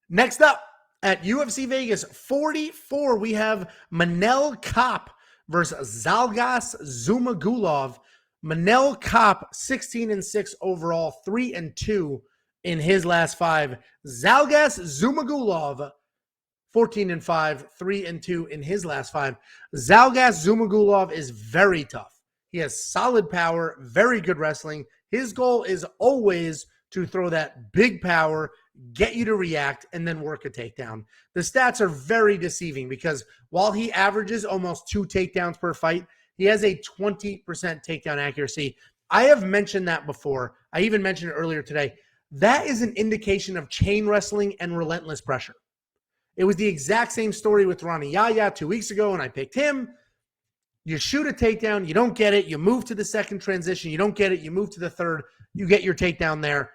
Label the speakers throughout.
Speaker 1: Next up at UFC Vegas 44, we have Manel Kape versus Zhalgas Zhumagulov. Manel Kape, 16-6 overall, 3-2 in his last 5. Zhalgas Zhumagulov, 14-5, 3-2 in his last 5. Zhalgas Zhumagulov is very tough. He has solid power, very good wrestling. His goal is always to throw that big power, get you to react, and then work a takedown. The stats are very deceiving because while he averages almost 2 takedowns per fight, he has a 20% takedown accuracy. I have mentioned that before. I even mentioned it earlier today. That is an indication of chain wrestling and relentless pressure. It was the exact same story with Ronnie Yaya 2 weeks ago, and I picked him. You shoot a takedown, you don't get it. You move to the second transition, you don't get it. You move to the third, you get your takedown there.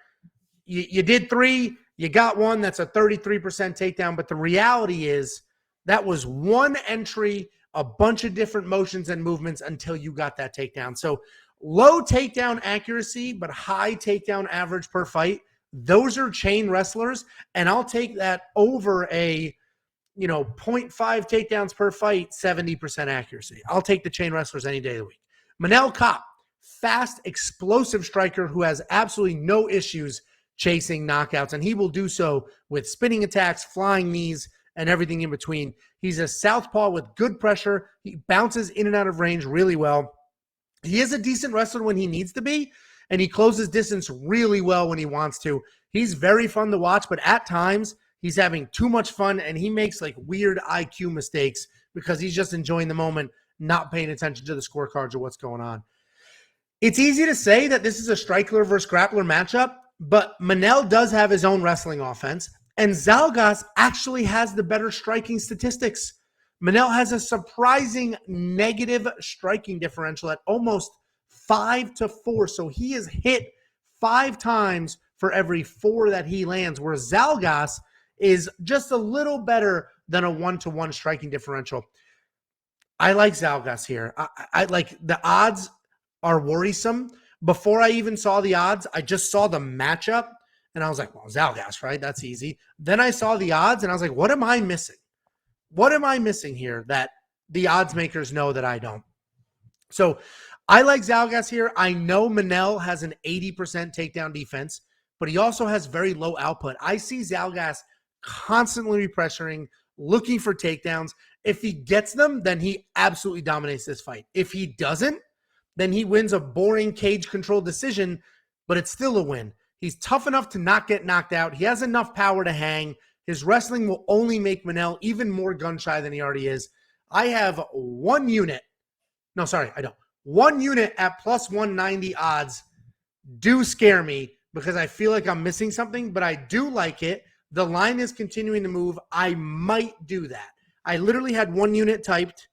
Speaker 1: You did 3, you got 1. That's a 33% takedown. But the reality is that was one entry, a bunch of different motions and movements until you got that takedown. So low takedown accuracy, but high takedown average per fight. Those are chain wrestlers. And I'll take that over a 0.5 takedowns per fight, 70% accuracy. I'll take the chain wrestlers any day of the week. Manel Kape, fast, explosive striker who has absolutely no issues chasing knockouts, and he will do so with spinning attacks, flying knees, and everything in between. He's a southpaw with good pressure. He bounces in and out of range really well. He is a decent wrestler when he needs to be, and he closes distance really well when he wants to. He's very fun to watch, but at times he's having too much fun, and he makes like weird IQ mistakes because he's just enjoying the moment, not paying attention to the scorecards or what's going on. It's easy to say that this is a striker versus grappler matchup, but Manel does have his own wrestling offense, and Zhalgas actually has the better striking statistics. Manel has a surprising negative striking differential at almost 5-4, so he is hit 5 times for every 4 that he lands, whereas Zhalgas is just a little better than a 1-1 striking differential. I like Zhalgas here. I like the odds are worrisome. Before I even saw the odds, I just saw the matchup, and I was like, well, Zhalgas, right? That's easy. Then I saw the odds, and I was like, what am I missing? What am I missing here that the odds makers know that I don't? So I like Zhalgas here. I know Manel has an 80% takedown defense, but he also has very low output. I see Zhalgas constantly pressuring, looking for takedowns. If he gets them, then he absolutely dominates this fight. If he doesn't, then he wins a boring cage control decision, but it's still a win. He's tough enough to not get knocked out. He has enough power to hang. His wrestling will only make Manel even more gun-shy than he already is. I have one unit. No, sorry, I don't. One unit at plus 190 odds do scare me because I feel like I'm missing something, but I do like it. The line is continuing to move. I might do that. I literally had one unit typed.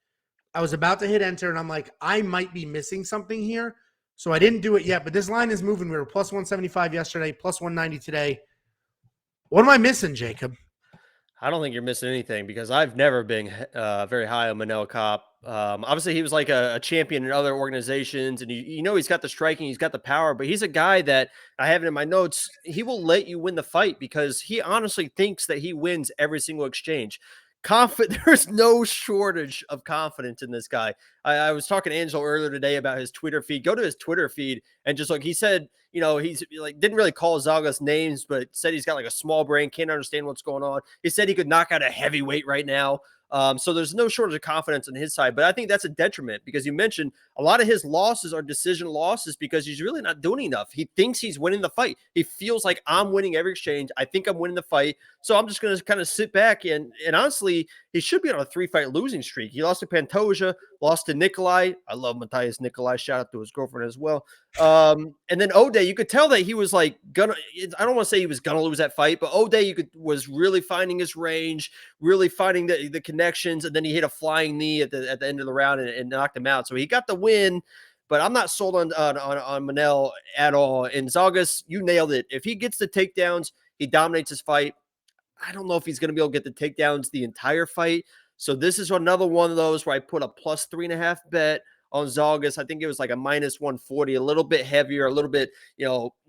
Speaker 1: I was about to hit enter, and I'm like, I might be missing something here. So I didn't do it yet, but this line is moving. We were plus 175 yesterday, plus 190 today. What am I missing, Jacob?
Speaker 2: I don't think you're missing anything because I've never been very high on Manel Kape. Obviously, he was like a champion in other organizations, and he's got the striking, he's got the power, but he's a guy that I have it in my notes. He will let you win the fight because he honestly thinks that he wins every single exchange. There's no shortage of confidence in this guy. I was talking to Angelo earlier today about his Twitter feed. Go to his Twitter feed and just like he said, he's like didn't really call Zhalgas names, but said he's got like a small brain, can't understand what's going on. He said he could knock out a heavyweight right now. So there's no shortage of confidence on his side, but I think that's a detriment because you mentioned a lot of his losses are decision losses because he's really not doing enough. He thinks he's winning the fight. He feels like I'm winning every exchange. I think I'm winning the fight. So I'm just going to kind of sit back and honestly, he should be on a 3-fight losing streak. He lost to Pantoja, lost to Nikolai. I love Matthias Nikolai. Shout out to his girlfriend as well. And then O'Day, you could tell that he was like I don't want to say he was gonna lose that fight, but O'Day was really finding his range, really finding the connections, and then he hit a flying knee at the end of the round and knocked him out. So he got the win, but I'm not sold on Manel at all. And Zhalgas, you nailed it. If he gets the takedowns, he dominates his fight. I don't know if he's gonna be able to get the takedowns the entire fight. So this is another one of those where I put a plus 3.5 bet on Zhalgas. I think it was like a minus 140, a little bit heavier, a little bit,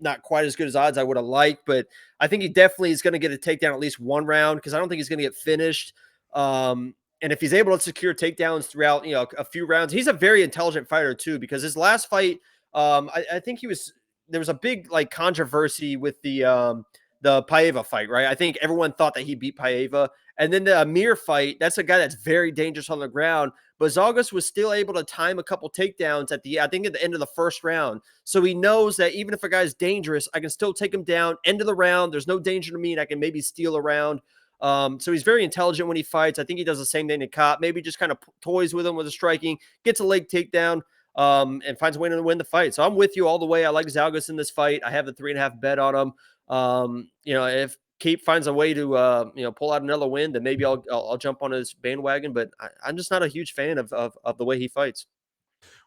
Speaker 2: not quite as good as odds I would have liked, but I think he definitely is going to get a takedown at least one round because I don't think he's going to get finished. And if he's able to secure takedowns throughout, a few rounds, he's a very intelligent fighter too, because his last fight, I think there was a big like controversy with the Paiva fight, right? I think everyone thought that he beat Paiva. And then the Amir fight, that's a guy that's very dangerous on the ground. But Zhalgas was still able to time a couple takedowns at the end of the first round. So he knows that even if a guy's dangerous, I can still take him down. End of the round, there's no danger to me, and I can maybe steal a round. So he's very intelligent when he fights. I think he does the same thing to Kape. Maybe just kind of toys with him with the striking, gets a leg takedown, and finds a way to win the fight. So I'm with you all the way. I like Zhalgas in this fight. I have the 3.5 bet on him. If Kape finds a way to pull out another win, then maybe I'll jump on his bandwagon. But I'm just not a huge fan of the way he fights.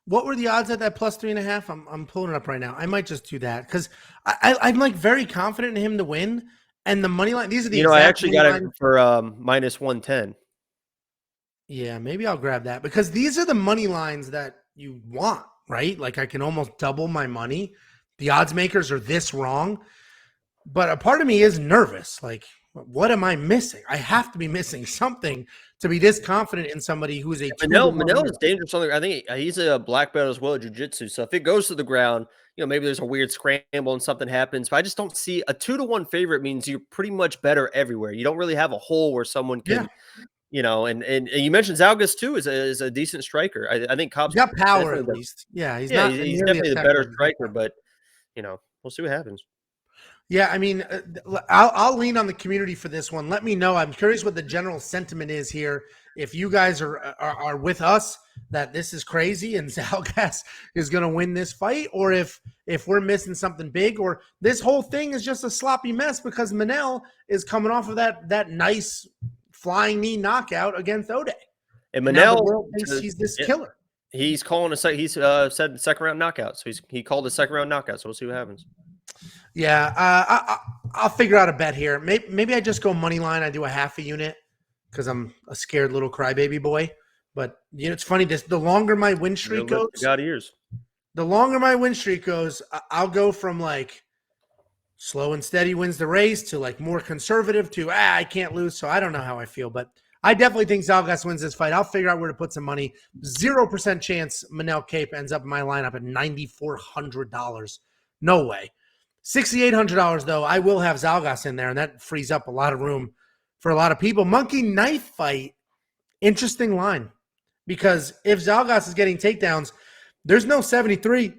Speaker 1: What were the odds at that plus 3.5? I'm pulling it up right now. I might just do that because I'm like very confident in him to win. And the money line, these are the
Speaker 2: I actually got it for minus 110.
Speaker 1: Yeah, maybe I'll grab that because these are the money lines that you want, right? Like I can almost double my money. The odds makers are this wrong. But a part of me is nervous. Like, what am I missing? I have to be missing something to be this confident in somebody who's a
Speaker 2: Manel is dangerous. I think he's a black belt as well at jiu-jitsu. So if it goes to the ground, maybe there's a weird scramble and something happens. But I just don't see a 2-1 favorite means you're pretty much better everywhere. You don't really have a hole where someone can, and you mentioned Zhalgas too is a decent striker. I think Kape's
Speaker 1: got power at least. Yeah, he's
Speaker 2: definitely the better striker, but we'll see what happens.
Speaker 1: Yeah, I mean, I'll lean on the community for this one. Let me know. I'm curious what the general sentiment is here. If you guys are with us that this is crazy and Zhalgas is going to win this fight, or if we're missing something big, or this whole thing is just a sloppy mess because Manel is coming off of that nice flying knee knockout against Ode.
Speaker 2: And Manel
Speaker 1: thinks he's this killer.
Speaker 2: He's calling he's said second round knockout. So he called a second round knockout. So we'll see what happens.
Speaker 1: Yeah, I'll figure out a bet here. Maybe I just go money line. I do a half a unit because I'm a scared little crybaby boy. But it's funny. The longer my win streak goes, the longer my win streak goes, I'll go from like slow and steady wins the race to like more conservative to I can't lose. So I don't know how I feel, but I definitely think Zhalgas wins this fight. I'll figure out where to put some money. 0% chance Manel Kape ends up in my lineup at $9,400. No way. $6,800 though. I will have Zhalgas in there, and that frees up a lot of room for a lot of people. Monkey knife fight, interesting line, because if Zhalgas is getting takedowns, there's no 73.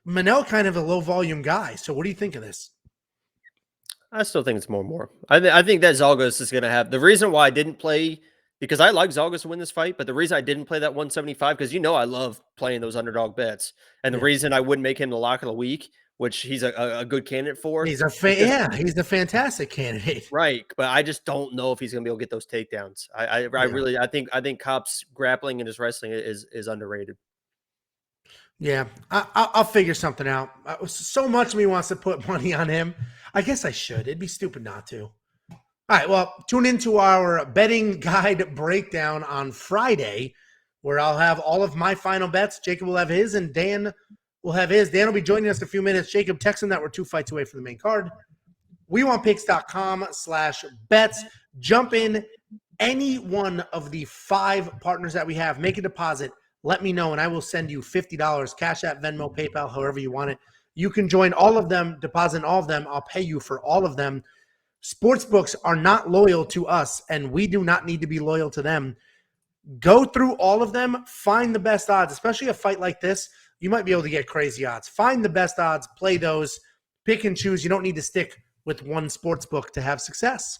Speaker 1: Manel kind of a low volume guy. So what do you think of this?
Speaker 2: I still think it's more. I think that Zhalgas is going to have the reason why I didn't play, because I like Zhalgas to win this fight, but the reason I didn't play that 175 because I love playing those underdog bets, and the reason I wouldn't make him the lock of the week, which he's a good candidate for.
Speaker 1: He's a fantastic candidate.
Speaker 2: Right. But I just don't know if he's going to be able to get those takedowns. I think Kape's grappling and his wrestling is underrated.
Speaker 1: Yeah, I'll figure something out. So much of me wants to put money on him. I guess I should. It'd be stupid not to. All right, well, tune into our betting guide breakdown on Friday, where I'll have all of my final bets. Jacob will have his, and Dan will have his. Dan will be joining us in a few minutes. Jacob, text him that we're 2 fights away from the main card. wewantpicks.com/bets. Jump in any one of the 5 partners that we have. Make a deposit. Let me know, and I will send you $50. Cash App, Venmo, PayPal, however you want it. You can join all of them, deposit all of them. I'll pay you for all of them. Sportsbooks are not loyal to us, and we do not need to be loyal to them. Go through all of them. Find the best odds, especially a fight like this. You might be able to get crazy odds. Find the best odds, play those, pick and choose. You don't need to stick with one sports book to have success.